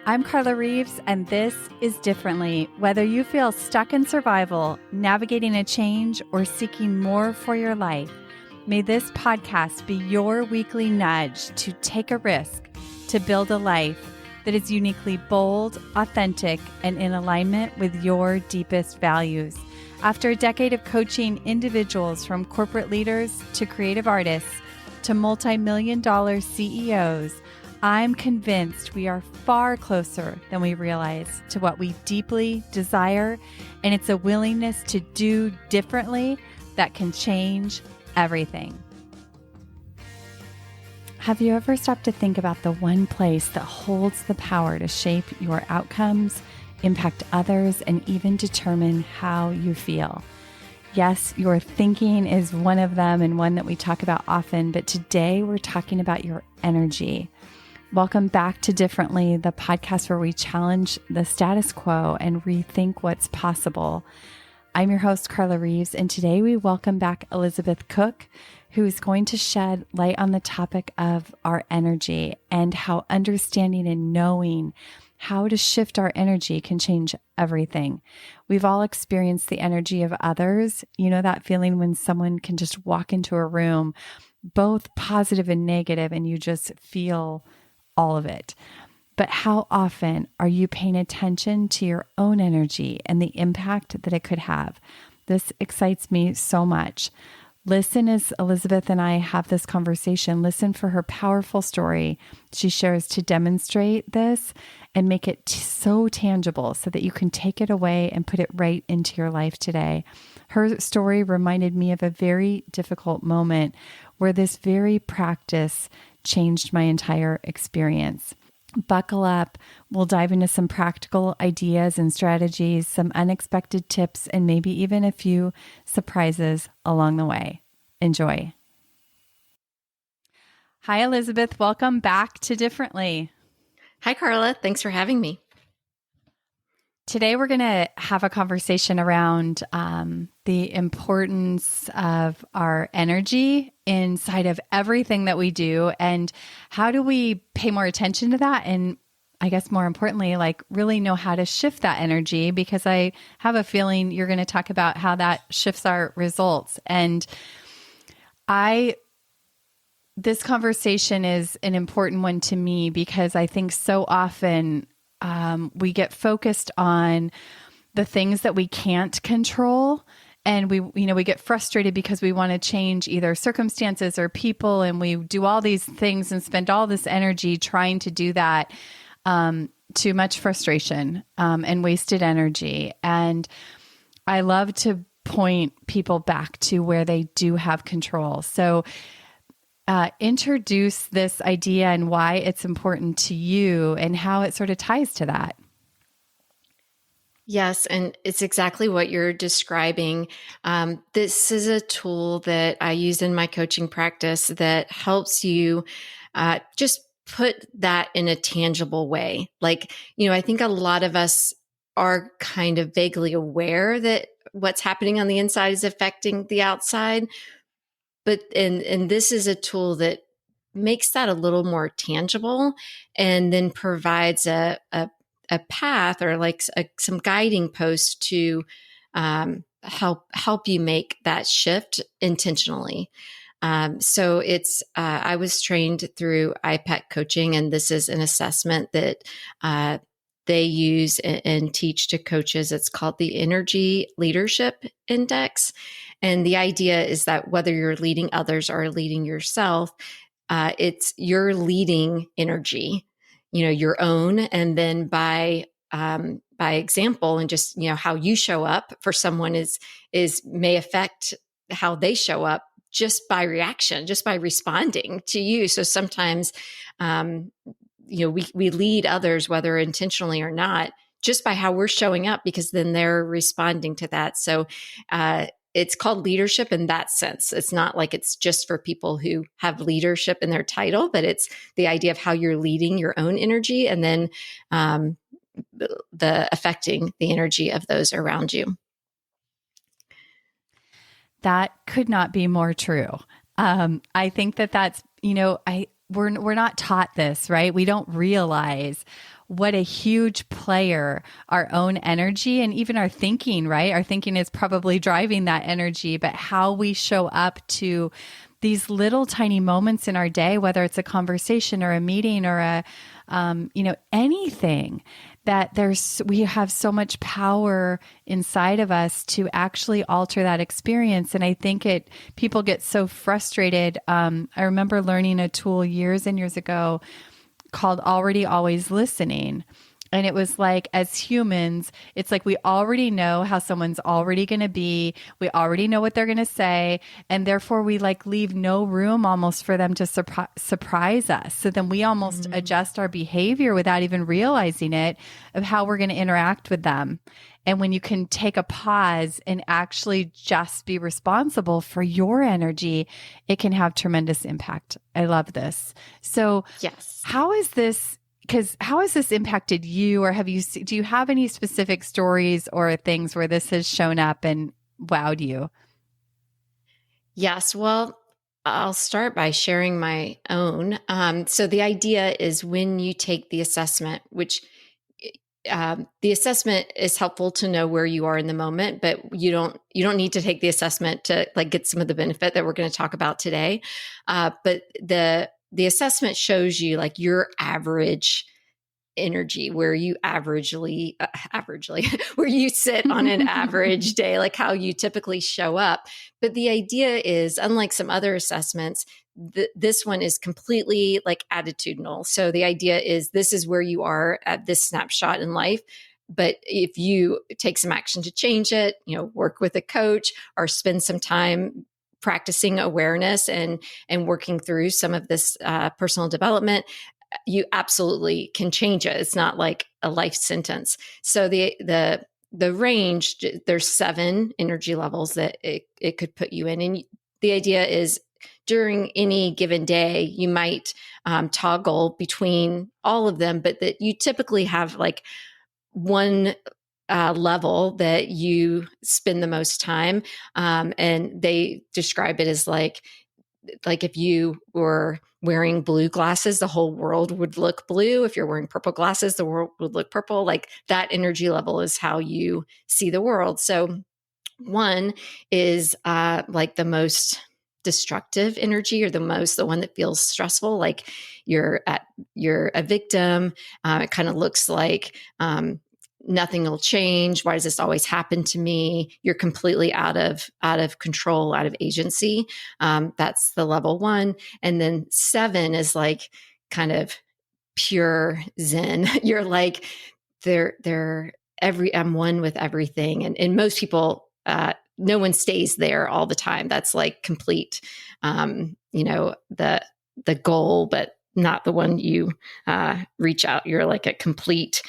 I'm Carla Reeves, and this is Differently. Whether you feel stuck in survival, navigating a change, or seeking more for your life, may this podcast be your weekly nudge to take a risk to build a life that is uniquely bold, authentic, and in alignment with your deepest values. After a decade of coaching individuals from corporate leaders to creative artists to multi-million-dollar CEOs, I'm convinced we are far closer than we realize to what we deeply desire, and it's a willingness to do differently that can change everything. Have you ever stopped to think about the one place that holds the power to shape your outcomes, impact others, and even determine how you feel? Yes, your thinking is one of them and one that we talk about often, but today we're talking about your energy. Welcome back to Differently, the podcast where we challenge the status quo and rethink what's possible. I'm your host, Carla Reeves, and today we welcome back Elizabeth Cook, who is going to shed light on the topic of our energy and how understanding and knowing how to shift our energy can change everything. We've all experienced the energy of others. You know that feeling when someone can just walk into a room, both positive and negative, and you just feel all of it. But how often are you paying attention to your own energy and the impact that it could have? This excites me so much. Listen as Elizabeth and I have this conversation. Listen for her powerful story she shares to demonstrate this and make it so tangible so that you can take it away and put it right into your life today. Her story reminded me of a very difficult moment where this very practice changed my entire experience. Buckle up. We'll dive into some practical ideas and strategies, some unexpected tips, and maybe even a few surprises along the way. Enjoy. Hi, Elizabeth. Welcome back to Differently. Hi, Carla. Thanks for having me. Today, we're going to have a conversation around the importance of our energy inside of everything that we do, and how do we pay more attention to that, and I guess more importantly, like really know how to shift that energy, because I have a feeling you're going to talk about how that shifts our results. And this conversation is an important one to me because I think so often we get focused on the things that we can't control. And we get frustrated because we want to change either circumstances or people. And we do all these things and spend all this energy trying to do that. Too much frustration and wasted energy. And I love to point people back to where they do have control. So introduce this idea and why it's important to you and how it sort of ties to that. Yes, and it's exactly what you're describing. This is a tool that I use in my coaching practice that helps you just put that in a tangible way. Like, I think a lot of us are kind of vaguely aware that what's happening on the inside is affecting the outside. But and this is a tool that makes that a little more tangible, and then provides a path or like some guiding posts to help you make that shift intentionally. So it's I was trained through IPEC coaching, and this is an assessment that they use and teach to coaches. It's called the Energy Leadership Index. And the idea is that whether you're leading others or leading yourself, it's your leading energy, your own. And then by example, and just, how you show up for someone may affect how they show up just by reaction, just by responding to you. So sometimes, we lead others, whether intentionally or not, just by how we're showing up, because then they're responding to that. So, it's called leadership in that sense. It's not like it's just for people who have leadership in their title, but it's the idea of how you're leading your own energy and then the affecting the energy of those around you. That could not be more true. I think that's, we're not taught this, right? We don't realize what a huge player our own energy and even our thinking, right? Our thinking is probably driving that energy, but how we show up to these little tiny moments in our day, whether it's a conversation or a meeting or anything, that we have so much power inside of us to actually alter that experience. And I think people get so frustrated. I remember learning a tool years and years ago called Already Always Listening. And it was like, as humans, it's like we already know how someone's already going to be. We already know what they're going to say. And therefore, we like leave no room almost for them to surprise us. So then we almost adjust our behavior without even realizing it of how we're going to interact with them. And when you can take a pause and actually just be responsible for your energy, it can have tremendous impact. I love this. So, Yes. how has this impacted you, or do you have any specific stories or things where this has shown up and wowed you? Yes. Well, I'll start by sharing my own. So the idea is when you take the assessment, which the assessment is helpful to know where you are in the moment, but you don't need to take the assessment to like get some of the benefit that we're going to talk about today. But the assessment shows you like your average energy, where you averagely where you sit on an average day, like how you typically show up. But the idea is, unlike some other assessments, this one is completely like attitudinal. So the idea is this is where you are at this snapshot in life. But if you take some action to change it, work with a coach or spend some time practicing awareness and working through some of this personal development, you absolutely can change it. It's not like a life sentence. So the range, there's 7 energy levels that it could put you in. And the idea is during any given day, you might toggle between all of them, but that you typically have like one level that you spend the most time. And they describe it as like if you were wearing blue glasses, the whole world would look blue. If you're wearing purple glasses, the world would look purple. Like that energy level is how you see the world. So 1 is like the most destructive energy, or the one that feels stressful, like you're a victim. It kind of looks like nothing will change. Why does this always happen to me? You're completely out of control, out of agency. That's the level 1. And then 7 is like kind of pure Zen. You're like, I'm one with everything. And most people, no one stays there all the time. That's like complete, the goal, but not the one you reach out. You're like a complete,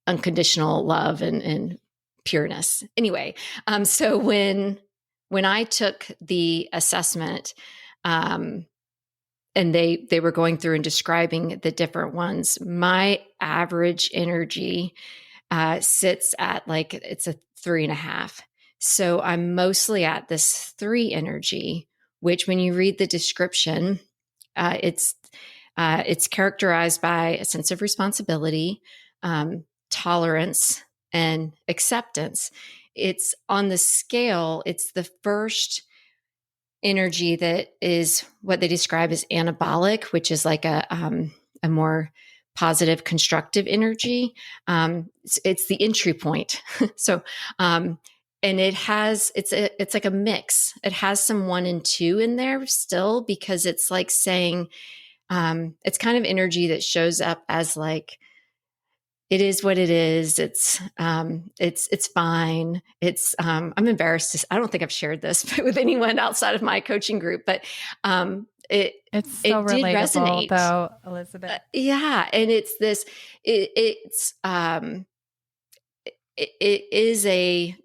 unconditional love and pureness. Anyway, so when I took the assessment, and they were going through and describing the different ones, my average energy sits at like it's a 3.5. So I'm mostly at this 3 energy, which when you read the description, it's characterized by a sense of responsibility, tolerance, and acceptance. It's on the scale, it's the first energy that is what they describe as anabolic, which is like a more positive, constructive energy. It's the entry point. So, and it's like a mix. It has some 1 and 2 in there still, because it's like saying, it's kind of energy that shows up as like, it is what it is. It's fine. I'm embarrassed I don't think I've shared this with anyone outside of my coaching group, but It's so it did relatable, resonate, though, Elizabeth. yeah. And it's this, it is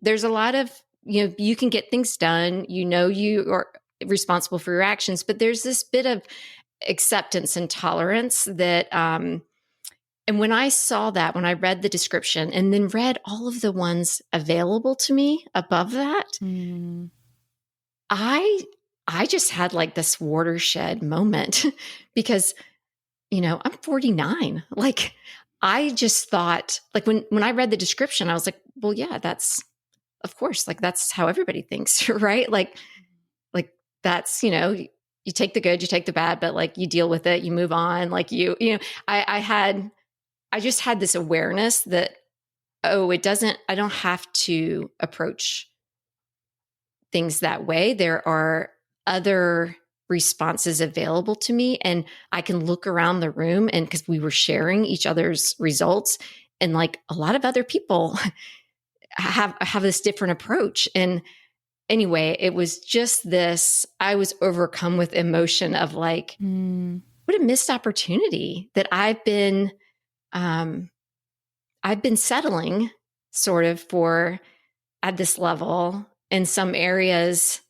there's a lot of, you can get things done, you are responsible for your actions, but there's this bit of acceptance and tolerance that, and when I saw that, when I read the description and then read all of the ones available to me above that, I just had like this watershed moment because I'm 49. Like, I just thought, like, when I read the description, I was like, well, yeah, that's, of course, like, that's how everybody thinks, right? Like that's, you take the good, you take the bad, but like, you deal with it, you move on. Like I just had this awareness that, oh, I don't have to approach things that way. There are other responses available to me, and I can look around the room, and because we were sharing each other's results, and like a lot of other people have this different approach. And anyway, it was just this, I was overcome with emotion of like, what a missed opportunity that I've been settling sort of for at this level in some areas,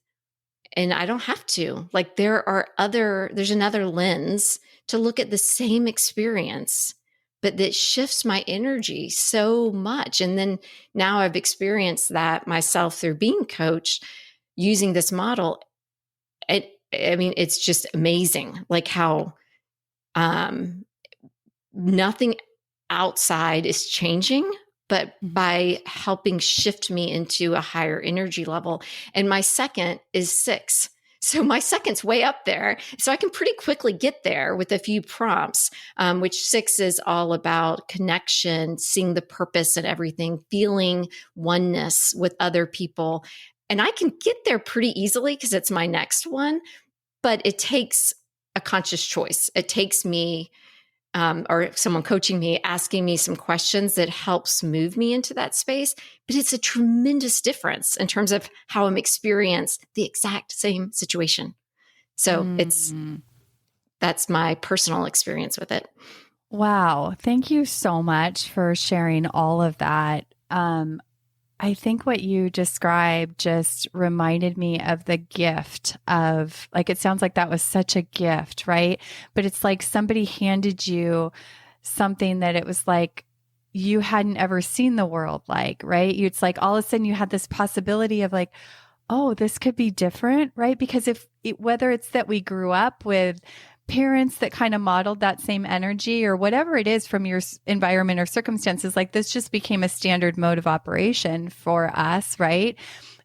and I don't have to. Like, there's another lens to look at the same experience, but that shifts my energy so much. And then now I've experienced that myself through being coached using this model. I mean, it's just amazing, like how nothing outside is changing, but by helping shift me into a higher energy level. And my second is 6. So my second's way up there. So I can pretty quickly get there with a few prompts, which 6 is all about connection, seeing the purpose in everything, feeling oneness with other people. And I can get there pretty easily because it's my next one, but it takes a conscious choice. It takes me or someone coaching me, asking me some questions that helps move me into that space. But it's a tremendous difference in terms of how I'm experienced the exact same situation. So that's my personal experience with it. Wow. Thank you so much for sharing all of that. I think what you described just reminded me of the gift of, like, it sounds like that was such a gift, right? But it's like somebody handed you something that it was like you hadn't ever seen the world like, right? It's like all of a sudden you had this possibility of like, oh, this could be different, right? Because whether it's that we grew up with parents that kind of modeled that same energy or whatever it is from your environment or circumstances, like this just became a standard mode of operation for us, right?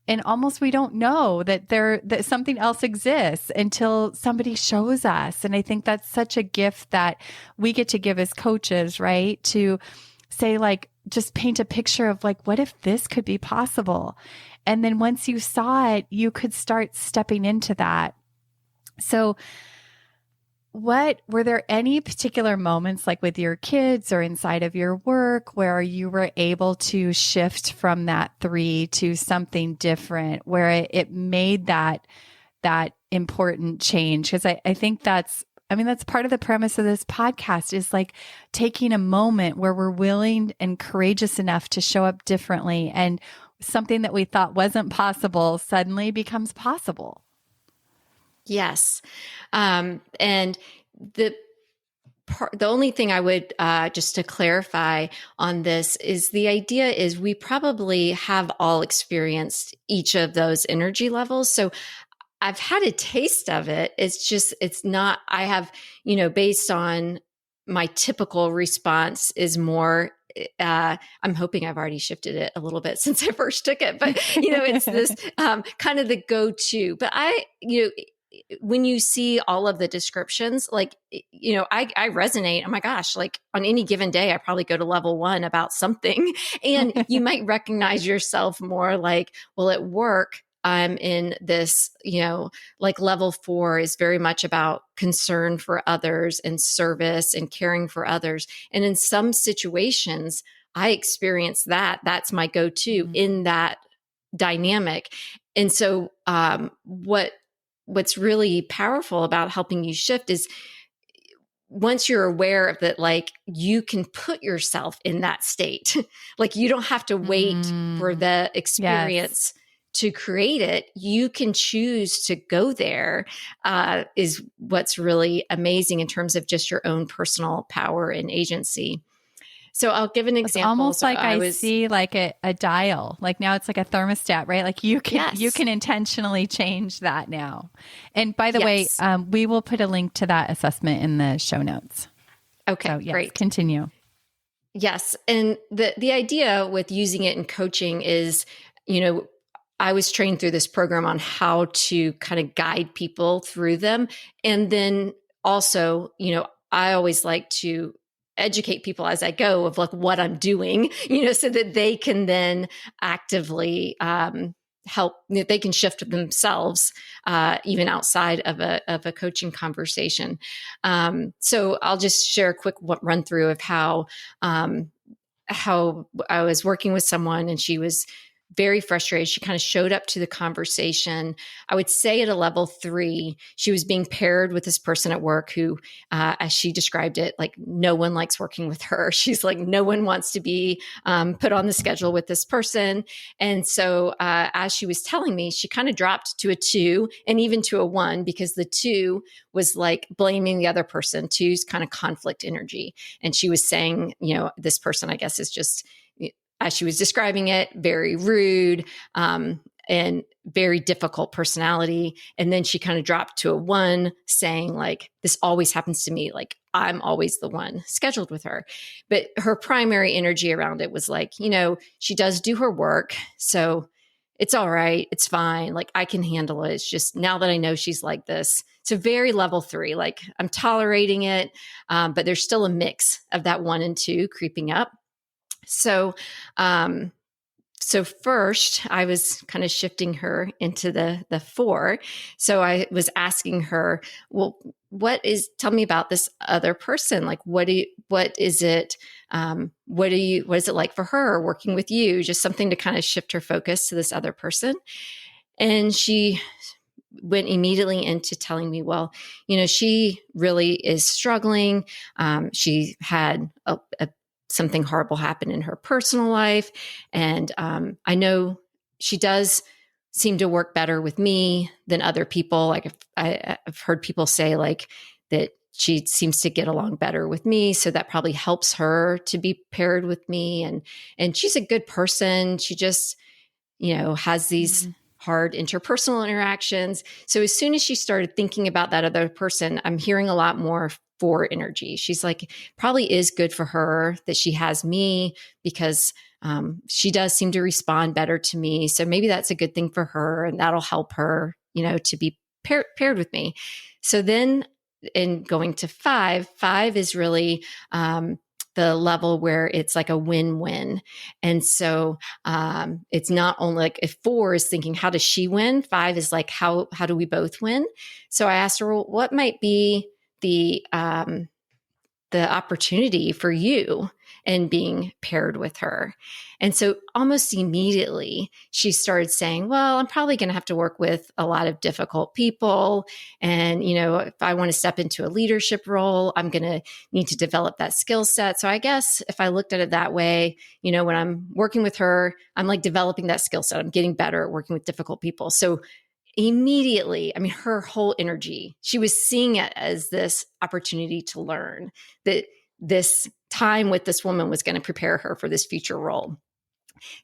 And almost we don't know that something else exists until somebody shows us. And I think that's such a gift that we get to give as coaches, right? To say, like, just paint a picture of like, what if this could be possible? And then once you saw it, you could start stepping into that. So were there any particular moments, like with your kids or inside of your work, where you were able to shift from that 3 to something different, where it made that important change? Because I think that's part of the premise of this podcast, is like taking a moment where we're willing and courageous enough to show up differently, and something that we thought wasn't possible suddenly becomes possible. Yes. And the only thing I would, just to clarify on this, is the idea is we probably have all experienced each of those energy levels. So I've had a taste of it. It's not, I have, based on my typical response is more, I'm hoping I've already shifted it a little bit since I first took it, but it's this kind of the go-to. But when you see all of the descriptions, like, I resonate. Oh my gosh, like on any given day, I probably go to level 1 about something. And you might recognize yourself more like, well, at work, I'm in this, like level 4 is very much about concern for others and service and caring for others. And in some situations, I experience that. That's my go-to in that dynamic. And so what's really powerful about helping you shift is once you're aware of that, like you can put yourself in that state. Like you don't have to wait for the experience to create it. You can choose to go there, is what's really amazing in terms of just your own personal power and agency. So I'll give an example. It's almost like I see like a dial, like now it's like a thermostat, right? Like you can intentionally change that now. And by the way, we will put a link to that assessment in the show notes. Okay, So yes, great. continue. Yes. And the idea with using it in coaching is, you know, I was trained through this program on how to kind of guide people through them. And then also, I always like to educate people as I go of like what I'm doing, so that they can then actively help, they can shift themselves even outside of a coaching conversation. So I'll just share a quick run through of um, how I was working with someone and she was very frustrated. She kind of showed up to the conversation. I would say at a level 3, she was being paired with this person at work who, as she described it, like no one likes working with her. She's like, no one wants to be put on the schedule with this person. And so as she was telling me, she kind of dropped to a 2 and even to a 1 because the 2 was like blaming the other person. 2's kind of conflict energy. And she was saying, this person, I guess, is just, as she was describing it, very rude and very difficult personality. And then she kind of dropped to a 1 saying like, this always happens to me. Like I'm always the one scheduled with her. But her primary energy around it was like, she does do her work. So it's all right. It's fine. Like I can handle it. It's just now that I know she's like this. So very level 3, like I'm tolerating it. But there's still a mix of that 1 and 2 creeping up. So, so first I was kind of shifting her into the 4. So I was asking her, well, tell me about this other person. Like, what is it? What is it like for her working with you? Just something to kind of shift her focus to this other person. And she went immediately into telling me, well, she really is struggling. She had something horrible happen in her personal life. And I know she does seem to work better with me than other people. Like I've heard people say like that she seems to get along better with me. So that probably helps her to be paired with me. And she's a good person. She just, has these hard interpersonal interactions. So as soon as she started thinking about that other person, I'm hearing a lot more 4 energy. She's like, probably is good for her that she has me because she does seem to respond better to me. So maybe that's a good thing for her and that'll help her, to be paired with me. So then in going to 5 is really, the level where it's like a win-win. And so it's not only like if 4 is thinking, how does she win? 5 is like, how do we both win? So I asked her, well, what might be the opportunity for you in being paired with her? And so almost immediately she started saying, well, I'm probably going to have to work with a lot of difficult people. And, if I want to step into a leadership role, I'm going to need to develop that skill set. So I guess if I looked at it that way, when I'm working with her, I'm like developing that skill set. I'm getting better at working with difficult people. So immediately, I mean, her whole energy, she was seeing it as this opportunity to learn that this time with this woman was going to prepare her for this future role.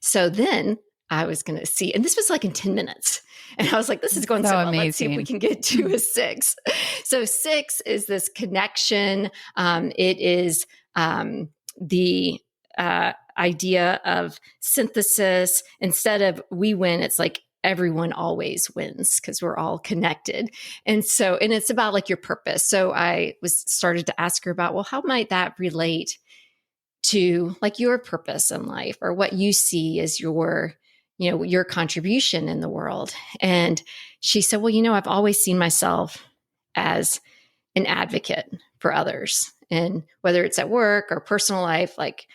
So then I was going to see, and this was like in 10 minutes. And I was like, this is going so well. Amazing. Let's see if we can get to a 6. So 6 is this connection. It is the idea of synthesis. Instead of we win, it's like everyone always wins because we're all connected. And it's about like your purpose. So I started to ask her about, well, how might that relate to like your purpose in life or what you see as your contribution in the world? And she said, well, I've always seen myself as an advocate for others. And whether it's at work or personal life, like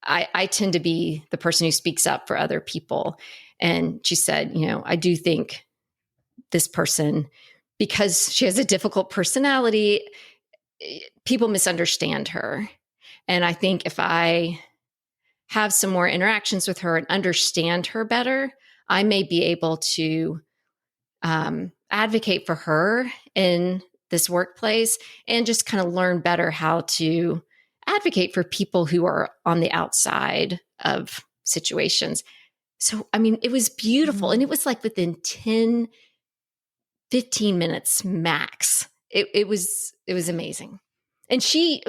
I tend to be the person who speaks up for other people. And she said, I do think this person, because she has a difficult personality, people misunderstand her. And I think if I have some more interactions with her and understand her better, I may be able to advocate for her in this workplace and just kind of learn better how to advocate for people who are on the outside of situations. So, I mean, it was beautiful. And it was like within 10, 15 minutes max. It was amazing. And she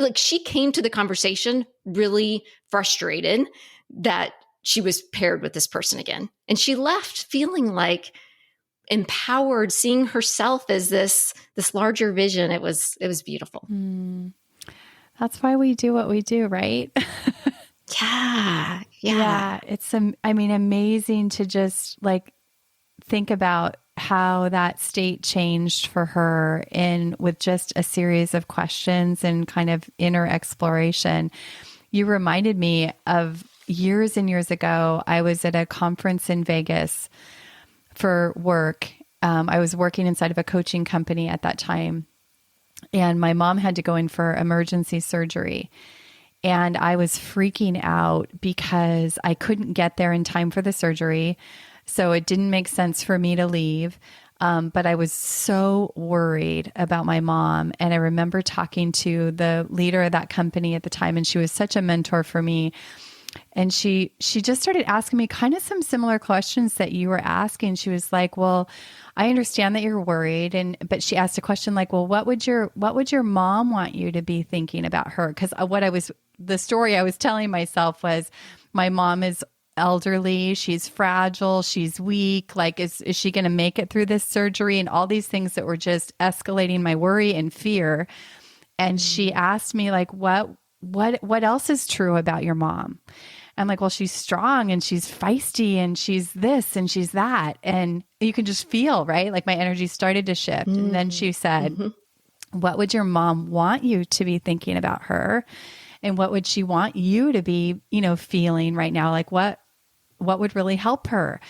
came to the conversation really frustrated that she was paired with this person again. And she left feeling like empowered, seeing herself as this larger vision. It was beautiful. That's why we do what we do, right? Yeah. Yeah. It's, amazing to just like think about how that state changed for her with just a series of questions and kind of inner exploration. You reminded me of years and years ago, I was at a conference in Vegas for work. I was working inside of a coaching company at that time, and my mom had to go in for emergency surgery. And I was freaking out because I couldn't get there in time for the surgery. So it didn't make sense for me to leave. But I was so worried about my mom. And I remember talking to the leader of that company at the time, and she was such a mentor for me. And she just started asking me kind of some similar questions that you were asking. She was like, "Well, I understand that you're worried." But she asked a question like, "Well, what would your mom want you to be thinking about her?" Because the story I was telling myself was, my mom is elderly, she's fragile, she's weak. Like, is she going to make it through this surgery? And all these things that were just escalating my worry and fear. And she asked me like, what else is true about your mom? I'm like, well, she's strong and she's feisty and she's this and she's that. And you can just feel, right? Like my energy started to shift. And then she said, what would your mom want you to be thinking about her? And what would she want you to be, feeling right now? Like what would really help her?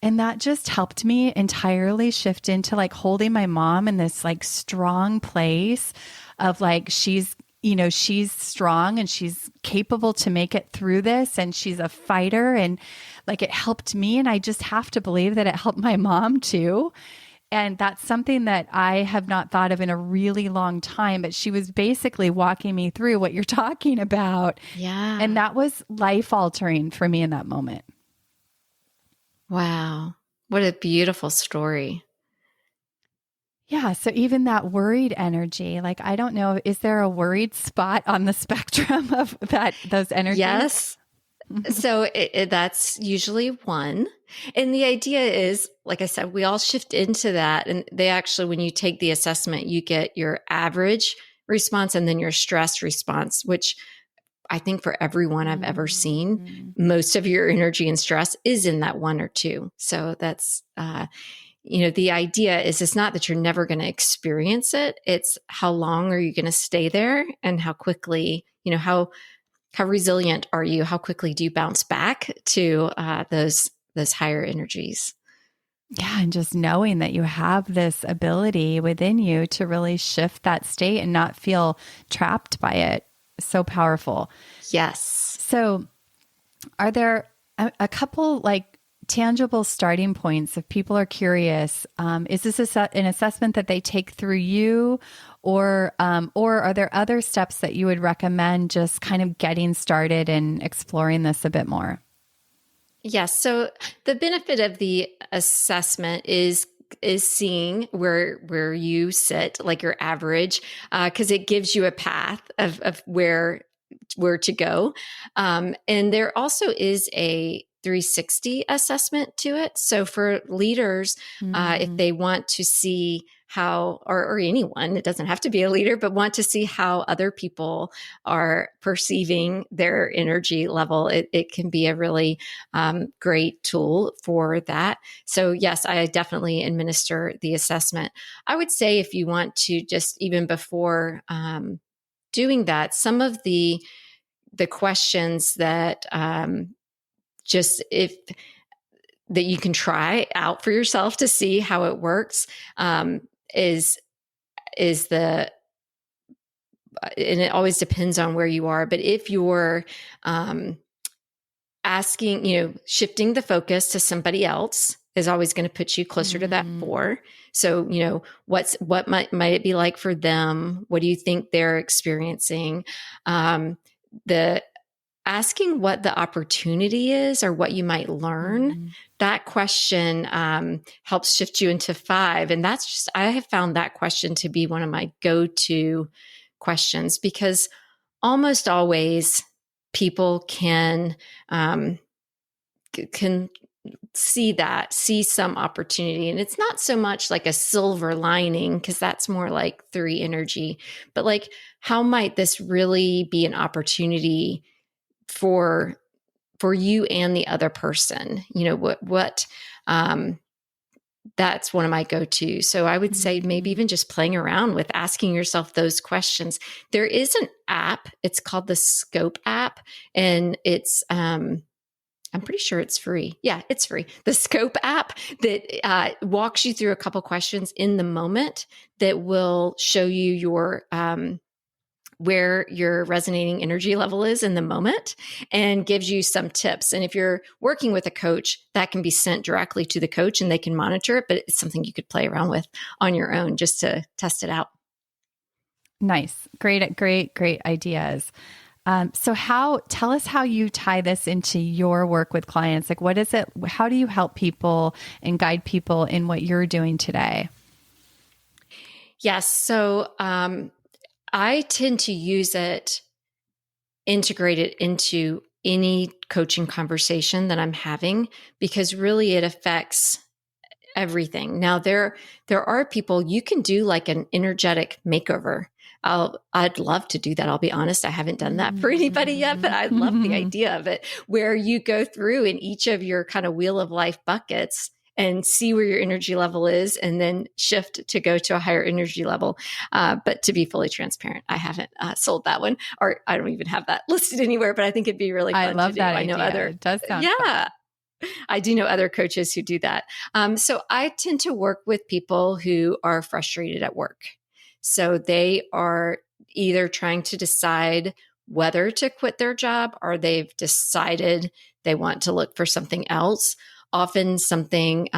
And that just helped me entirely shift into like holding my mom in this like strong place of like, she's strong and she's capable to make it through this. And she's a fighter, and like it helped me. And I just have to believe that it helped my mom too. And that's something that I have not thought of in a really long time, but she was basically walking me through what you're talking about. Yeah. And that was life altering for me in that moment. Wow. What a beautiful story. Yeah. So even that worried energy, like, I don't know, is there a worried spot on the spectrum of those energies? Yes. So that's usually one. And the idea is, like I said, we all shift into that. And they actually, when you take the assessment, you get your average response and then your stress response, which I think for everyone I've ever seen, most of your energy and stress is in that one or two. So that's, the idea is it's not that you're never going to experience it. It's how long are you going to stay there, and how quickly, how resilient are you? How quickly do you bounce back to those higher energies? Yeah. And just knowing that you have this ability within you to really shift that state and not feel trapped by it. So powerful. Yes. So are there a couple like tangible starting points if people are curious? Is this an assessment that they take through you, or are there other steps that you would recommend just kind of getting started and exploring this a bit more? Yes. So the benefit of the assessment is seeing where you sit, like your average, because it gives you a path of where to go. And there also is a 360 assessment to it. So for leaders, if they want to see how, or anyone, it doesn't have to be a leader, but want to see how other people are perceiving their energy level, it can be a really great tool for that. So yes, I definitely administer the assessment. I would say if you want to just even before doing that, some of the questions that just if that you can try out for yourself to see how it works is the, and it always depends on where you are, but if you're asking, shifting the focus to somebody else is always going to put you closer to that 4. So, what might it be like for them? What do you think they're experiencing? The asking what the opportunity is or what you might learn, that question helps shift you into 5. And I have found that question to be one of my go-to questions, because almost always people can see some opportunity. And it's not so much like a silver lining, because that's more like 3 energy, but like, how might this really be an opportunity for you and the other person? Um, that's one of my go-to. So I would say maybe even just playing around with asking yourself those questions. There is an app, it's called the Scope app, and it's, I'm pretty sure it's free. Yeah, it's free. The Scope app that walks you through a couple questions in the moment that will show you where your resonating energy level is in the moment, and gives you some tips. And if you're working with a coach, that can be sent directly to the coach and they can monitor it, but it's something you could play around with on your own just to test it out. Nice. Great ideas. So tell us how you tie this into your work with clients. Like, what is it? How do you help people and guide people in what you're doing today? Yes. So I tend to integrate it into any coaching conversation that I'm having, because really it affects everything. Now there are people, you can do like an energetic makeover. I'd love to do that. I'll be honest, I haven't done that for anybody yet, but I love the idea of it, where you go through in each of your kind of wheel of life buckets and see where your energy level is, and then shift to go to a higher energy level. But to be fully transparent, I haven't sold that one, or I don't even have that listed anywhere, but I think it'd be really fun I love to do. that I know idea. It does sound yeah, fun. I do know other coaches who do that. So I tend to work with people who are frustrated at work. So they are either trying to decide whether to quit their job, or they've decided they want to look for something else, often something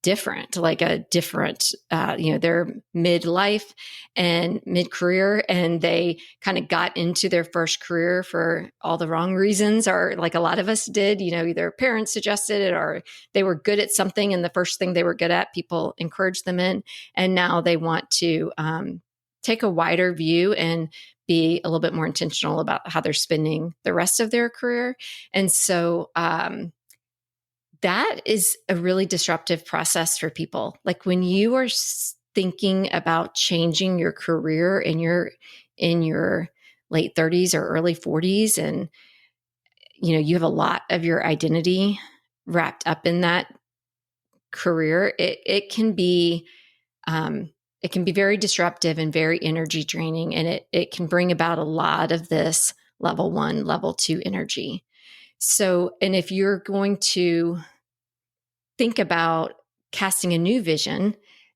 different, like a different, they're midlife and mid-career, and they kind of got into their first career for all the wrong reasons, or like a lot of us did, either parents suggested it, or they were good at something, and the first thing they were good at, people encouraged them in, and now they want to take a wider view and be a little bit more intentional about how they're spending the rest of their career. And so that is a really disruptive process for people. Like, when you are thinking about changing your career in your late 30s or early 40s, and you have a lot of your identity wrapped up in that career, it can be very disruptive and very energy draining, and it can bring about a lot of this level 1, level 2 energy. So, and if you're going to think about casting a new vision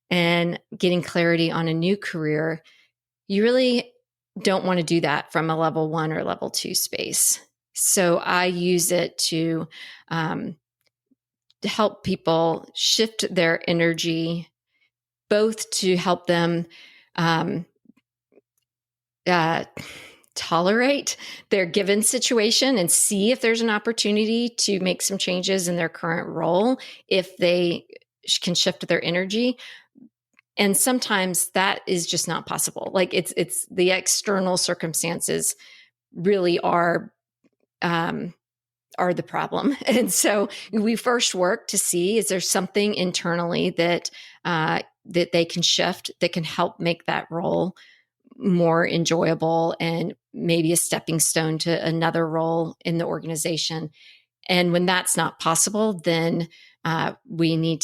and getting clarity on a new career, you really don't want to do that from a level 1 or level 2 space. So I use it to help people shift their energy, both to help them um, uh, tolerate their given situation and see if there's an opportunity to make some changes in their current role if they can shift their energy. And sometimes that is just not possible. Like, it's the external circumstances really are the problem. And so we first work to see, is there something internally that that they can shift, that can help make that role more enjoyable and maybe a stepping stone to another role in the organization. And when that's not possible, then we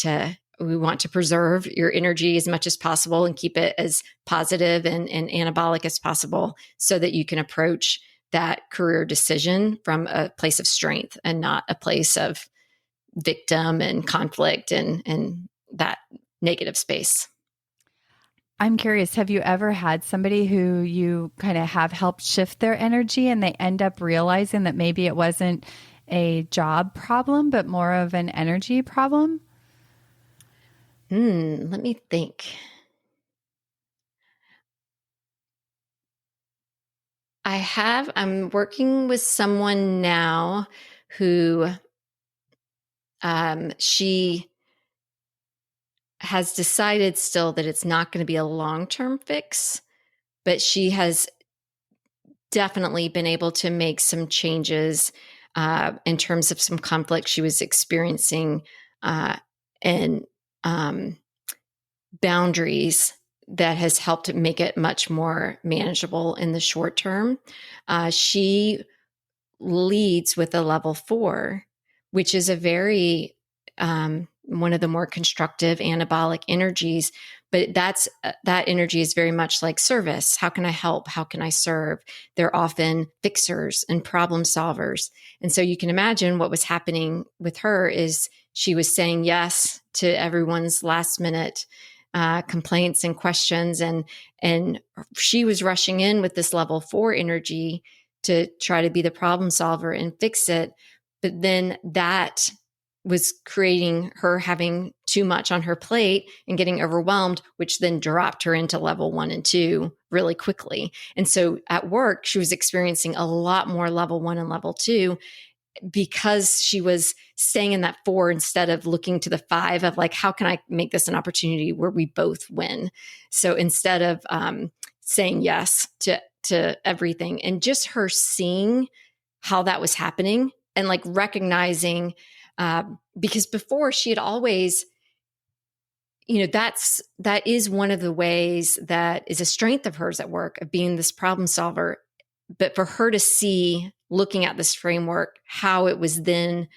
want to preserve your energy as much as possible and keep it as positive and anabolic as possible, so that you can approach that career decision from a place of strength and not a place of victim and conflict and that negative space. I'm curious, have you ever had somebody who you kind of have helped shift their energy and they end up realizing that maybe it wasn't a job problem, but more of an energy problem? Let me think. I'm working with someone now who she has decided still that it's not going to be a long-term fix, but she has definitely been able to make some changes in terms of some conflict she was experiencing and boundaries that has helped make it much more manageable in the short term. She leads with a level 4, which is a very one of the more constructive anabolic energies. But that energy is very much like service. How can I help? How can I serve? They're often fixers and problem solvers. And so you can imagine what was happening with her is she was saying yes to everyone's last minute complaints and questions, and she was rushing in with this level 4 energy to try to be the problem solver and fix it. But then that was creating her having too much on her plate and getting overwhelmed, which then dropped her into level 1 and 2 really quickly. And so at work, she was experiencing a lot more level 1 and level 2 because she was staying in that 4 instead of looking to the 5 of like, how can I make this an opportunity where we both win? So instead of saying yes to everything, and just her seeing how that was happening and like recognizing, because before she had always, that is one of the ways that is a strength of hers at work, of being this problem solver. But for her to see, looking at this framework, how it was then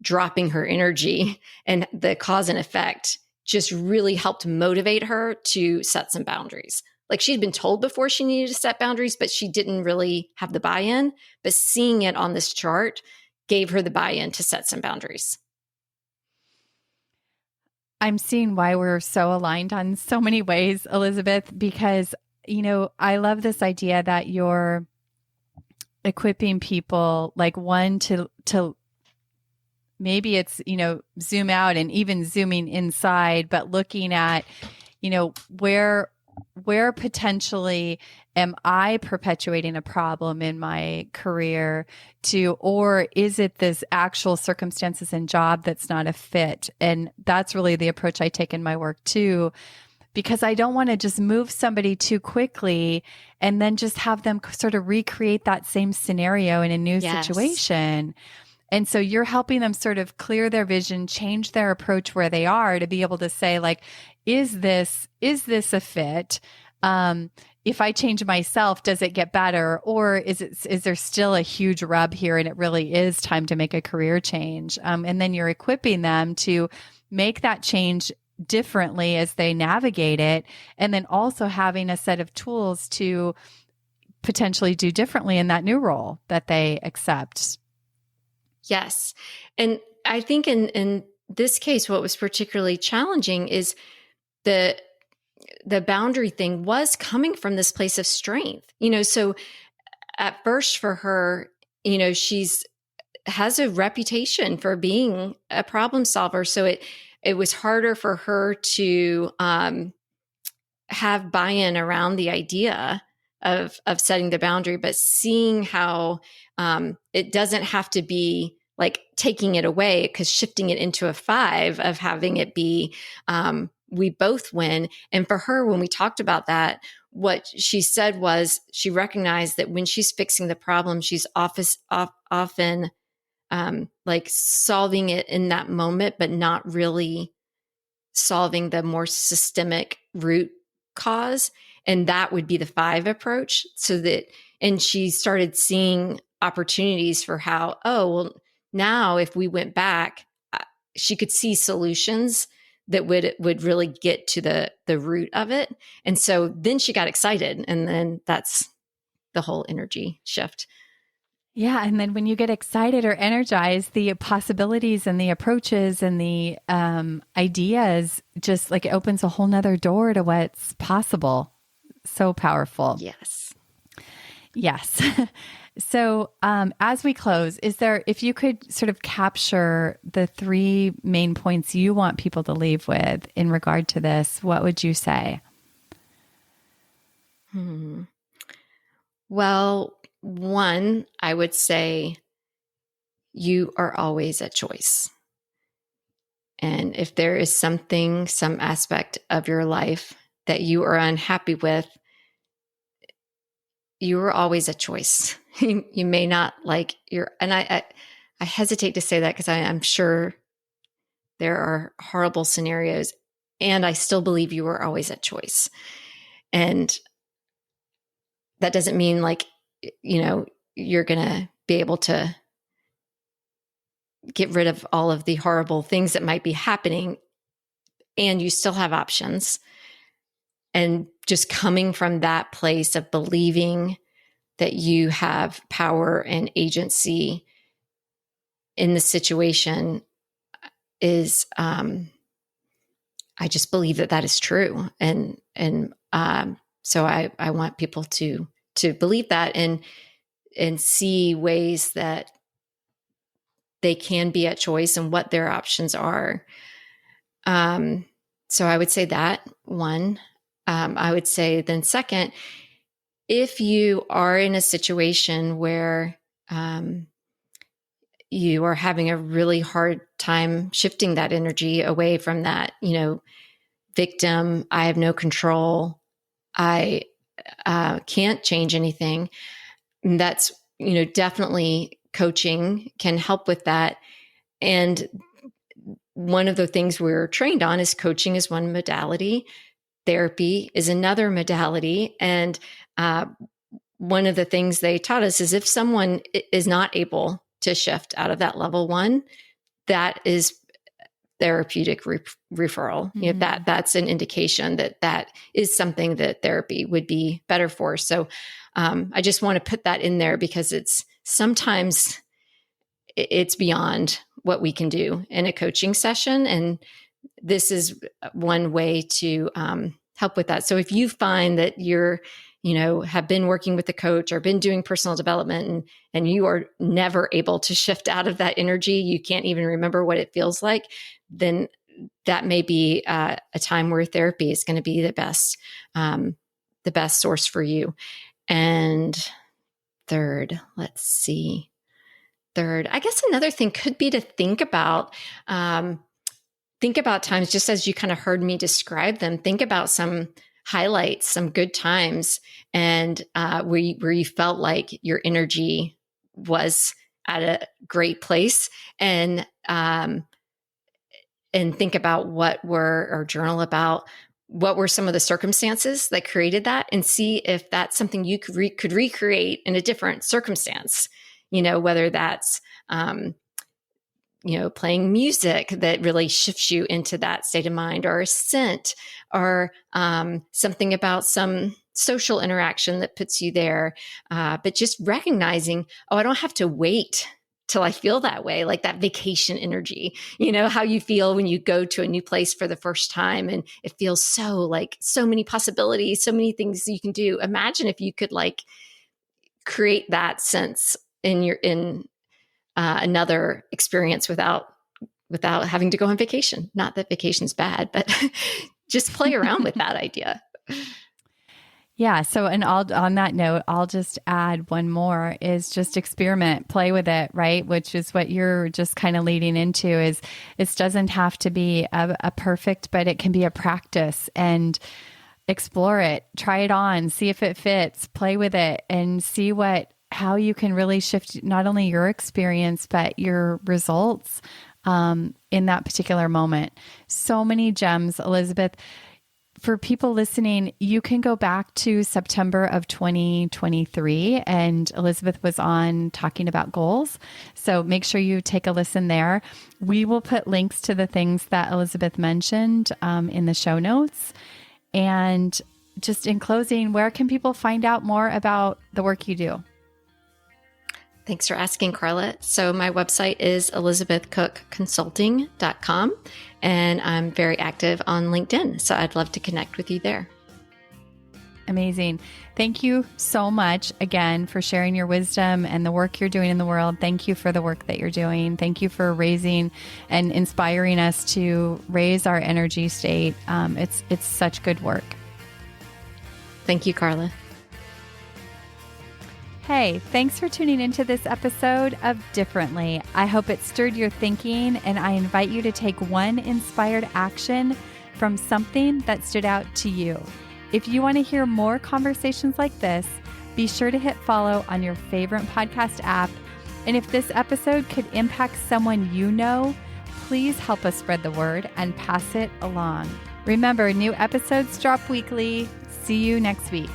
dropping her energy and the cause and effect just really helped motivate her to set some boundaries. Like, she'd been told before she needed to set boundaries, but she didn't really have the buy-in. But seeing it on this chart gave her the buy-in to set some boundaries. I'm seeing why we're so aligned on so many ways, Elizabeth, because, I love this idea that you're equipping people, like, one, to maybe it's, zoom out and even zooming inside, but looking at, where potentially am I perpetuating a problem in my career or is it this actual circumstances and job that's not a fit? And that's really the approach I take in my work too, because I don't want to just move somebody too quickly and then just have them sort of recreate that same scenario in a new situation. And so you're helping them sort of clear their vision, change their approach where they are, to be able to say, like, is this a fit? If I change myself, does it get better? Or is there still a huge rub here and it really is time to make a career change? And then you're equipping them to make that change differently as they navigate it. And then also having a set of tools to potentially do differently in that new role that they accept. Yes. And I think in this case, what was particularly challenging is the boundary thing was coming from this place of strength. So at first for her, she's has a reputation for being a problem solver. So it was harder for her to have buy-in around the idea of setting the boundary, but seeing how it doesn't have to be like taking it away, because shifting it into a 5 of having it be we both win. And for her, when we talked about that, what she said was she recognized that when she's fixing the problem, she's often like solving it in that moment, but not really solving the more systemic root cause. And that would be the 5 approach. And she started seeing opportunities for how, now if we went back, she could see solutions that would really get to the root of it. And so then she got excited, and then that's the whole energy shift. Yeah. And then when you get excited or energized, the possibilities and the approaches and the ideas, just like, it opens a whole nother door to what's possible. So powerful. Yes. Yes. So as we close, if you could sort of capture the 3 main points you want people to leave with in regard to this, what would you say? Well, 1, I would say you are always a choice. And if there is some aspect of your life that you are unhappy with, you were always a choice. You may not like and I hesitate to say that because I'm sure there are horrible scenarios, and I still believe you were always a choice. And that doesn't mean like, you're going to be able to get rid of all of the horrible things that might be happening, and you still have options. And just coming from that place of believing that you have power and agency in the situation is, I just believe that is true. And so I want people to believe that and see ways that they can be at choice and what their options are. So I would say that one. I would say then second, if you are in a situation where you are having a really hard time shifting that energy away from that, victim, I have no control, I can't change anything. That's, definitely coaching can help with that. And one of the things we're trained on is coaching is one modality. Therapy is another modality. And one of the things they taught us is if someone is not able to shift out of that level one, that is therapeutic referral. Mm-hmm. That's an indication that is something that therapy would be better for. So I just want to put that in there because sometimes it's beyond what we can do in a coaching session. And this is one way to help with that. So if you find that you're, have been working with a coach or been doing personal development and you are never able to shift out of that energy, you can't even remember what it feels like, then that may be a time where therapy is going to be the best source for you. And third, I guess another thing could be to think about times, just as you kind of heard me describe them, think about some highlights, some good times, and where you felt like your energy was at a great place, and think about or journal about what were some of the circumstances that created that, and see if that's something you could recreate in a different circumstance. Whether that's playing music that really shifts you into that state of mind, or a scent, or something about some social interaction that puts you there. But just recognizing, I don't have to wait till I feel that way, like that vacation energy, how you feel when you go to a new place for the first time and it feels so many possibilities, so many things you can do. Imagine if you could create that sense in another experience without having to go on vacation. Not that vacation's bad, but just play around with that idea. Yeah. So, and on that note, I'll just add one more is just experiment, play with it, right? Which is what you're just kind of leading into is it doesn't have to be a perfect, but it can be a practice, and explore it, try it on, see if it fits, play with it, and see how you can really shift not only your experience, but your results in that particular moment. So many gems, Elizabeth. For people listening, you can go back to September of 2023, and Elizabeth was on talking about goals. So make sure you take a listen there. We will put links to the things that Elizabeth mentioned in the show notes. And just in closing, where can people find out more about the work you do? Thanks for asking, Carla. So my website is elizabethcookconsulting.com, and I'm very active on LinkedIn. So I'd love to connect with you there. Amazing. Thank you so much again for sharing your wisdom and the work you're doing in the world. Thank you for the work that you're doing. Thank you for raising and inspiring us to raise our energy state. It's such good work. Thank you, Carla. Hey, thanks for tuning into this episode of Differently. I hope it stirred your thinking, and I invite you to take one inspired action from something that stood out to you. If you want to hear more conversations like this, Be sure to hit follow on your favorite podcast app. And if this episode could impact someone you know, please help us spread the word and pass it along. Remember, new episodes drop weekly. See you next week.